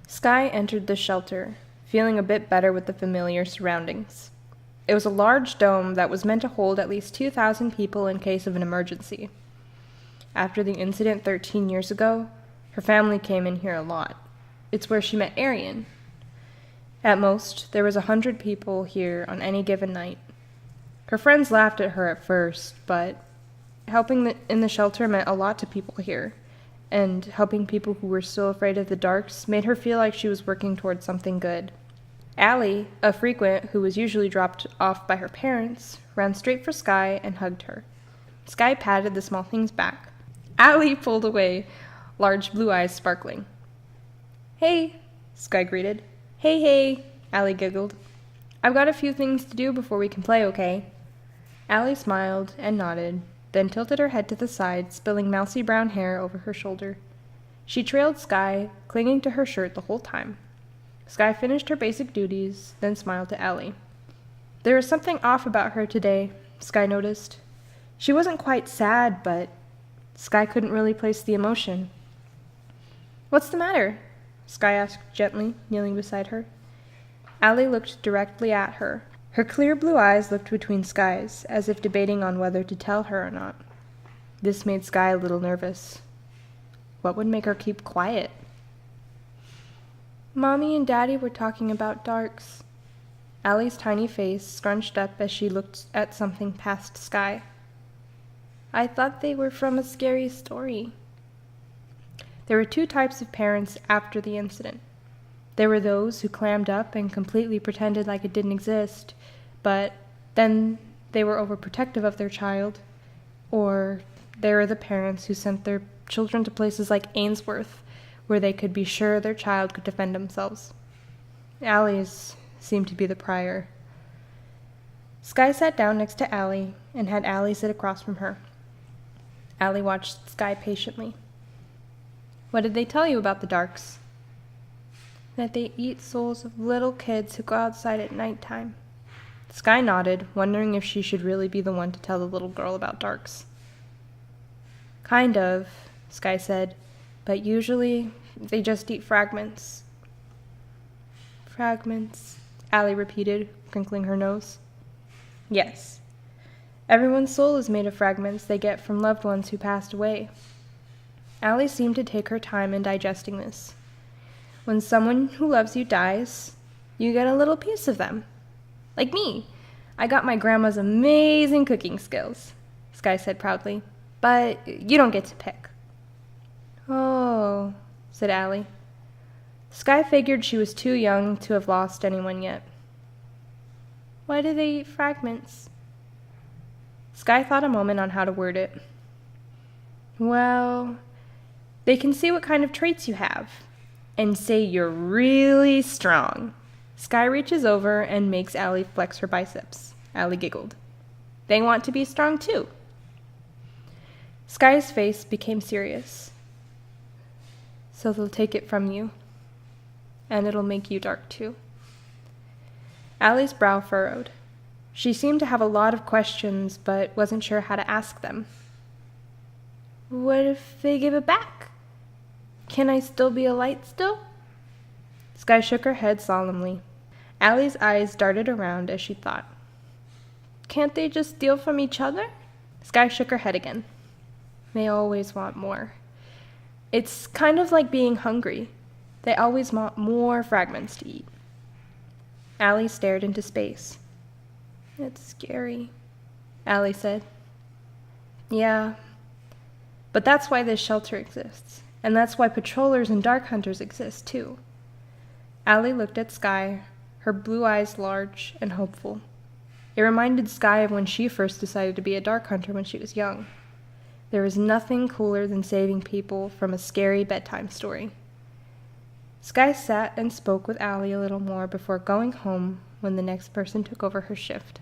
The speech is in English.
Skye entered the shelter, feeling a bit better with the familiar surroundings. It was a large dome that was meant to hold at least 2,000 people in case of an emergency. After the incident 13 years ago, her family came in here a lot. It's where she met Arian. At most, there was 100 people here on any given night. Her friends laughed at her at first, but helping in the shelter meant a lot to people here, and helping people who were still afraid of the darks made her feel like she was working towards something good. Allie, a frequent who was usually dropped off by her parents, ran straight for Skye and hugged her. Skye patted the small thing's back. Allie pulled away, large blue eyes sparkling. "Hey," Skye greeted. Hey, Allie giggled. "I've got a few things to do before we can play, okay?" Allie smiled and nodded, then tilted her head to the side, spilling mousy brown hair over her shoulder. She trailed Skye, clinging to her shirt the whole time. Skye finished her basic duties, then smiled to Allie. There was something off about her today, Skye noticed. She wasn't quite sad, but Skye couldn't really place the emotion. "What's the matter?" Skye asked gently, kneeling beside her. Allie looked directly at her. Her clear blue eyes looked between Skye's, as if debating on whether to tell her or not. This made Skye a little nervous. What would make her keep quiet? "Mommy and Daddy were talking about darks." Allie's tiny face scrunched up as she looked at something past Skye. "I thought they were from a scary story." There were two types of parents after the incident. There were those who clammed up and completely pretended like it didn't exist, but then they were overprotective of their child. Or there were the parents who sent their children to places like Ainsworth, where they could be sure their child could defend themselves. Allie's seemed to be the prior. Skye sat down next to Allie and had Allie sit across from her. Allie watched Skye patiently. "What did they tell you about the darks?" "That they eat souls of little kids who go outside at nighttime." Skye nodded, wondering if she should really be the one to tell the little girl about darks. "Kind of," Skye said, "but usually they just eat fragments." "Fragments," Allie repeated, crinkling her nose. "Yes. Everyone's soul is made of fragments they get from loved ones who passed away." Allie seemed to take her time in digesting this. When someone who loves you dies, you get a little piece of them. Like me. I got my grandma's amazing cooking skills, Skye said proudly. "But you don't get to pick." "Oh," said Allie. Skye figured she was too young to have lost anyone yet. "Why do they eat fragments?" Skye thought a moment on how to word it. "Well, they can see what kind of traits you have, and say you're really strong." Skye reaches over and makes Allie flex her biceps. Allie giggled. "They want to be strong too." Skye's face became serious. "So they'll take it from you, and it'll make you dark too." Allie's brow furrowed. She seemed to have a lot of questions, but wasn't sure how to ask them. "What if they give it back? Can I still be a light still?" Skye shook her head solemnly. Allie's eyes darted around as she thought. "Can't they just steal from each other?" Skye shook her head again. "They always want more. It's kind of like being hungry. They always want more fragments to eat." Allie stared into space. "It's scary," Allie said. "Yeah, but that's why this shelter exists. And that's why patrollers and dark hunters exist, too." Allie looked at Skye, her blue eyes large and hopeful. It reminded Skye of when she first decided to be a dark hunter when she was young. There was nothing cooler than saving people from a scary bedtime story. Skye sat and spoke with Allie a little more before going home when the next person took over her shift.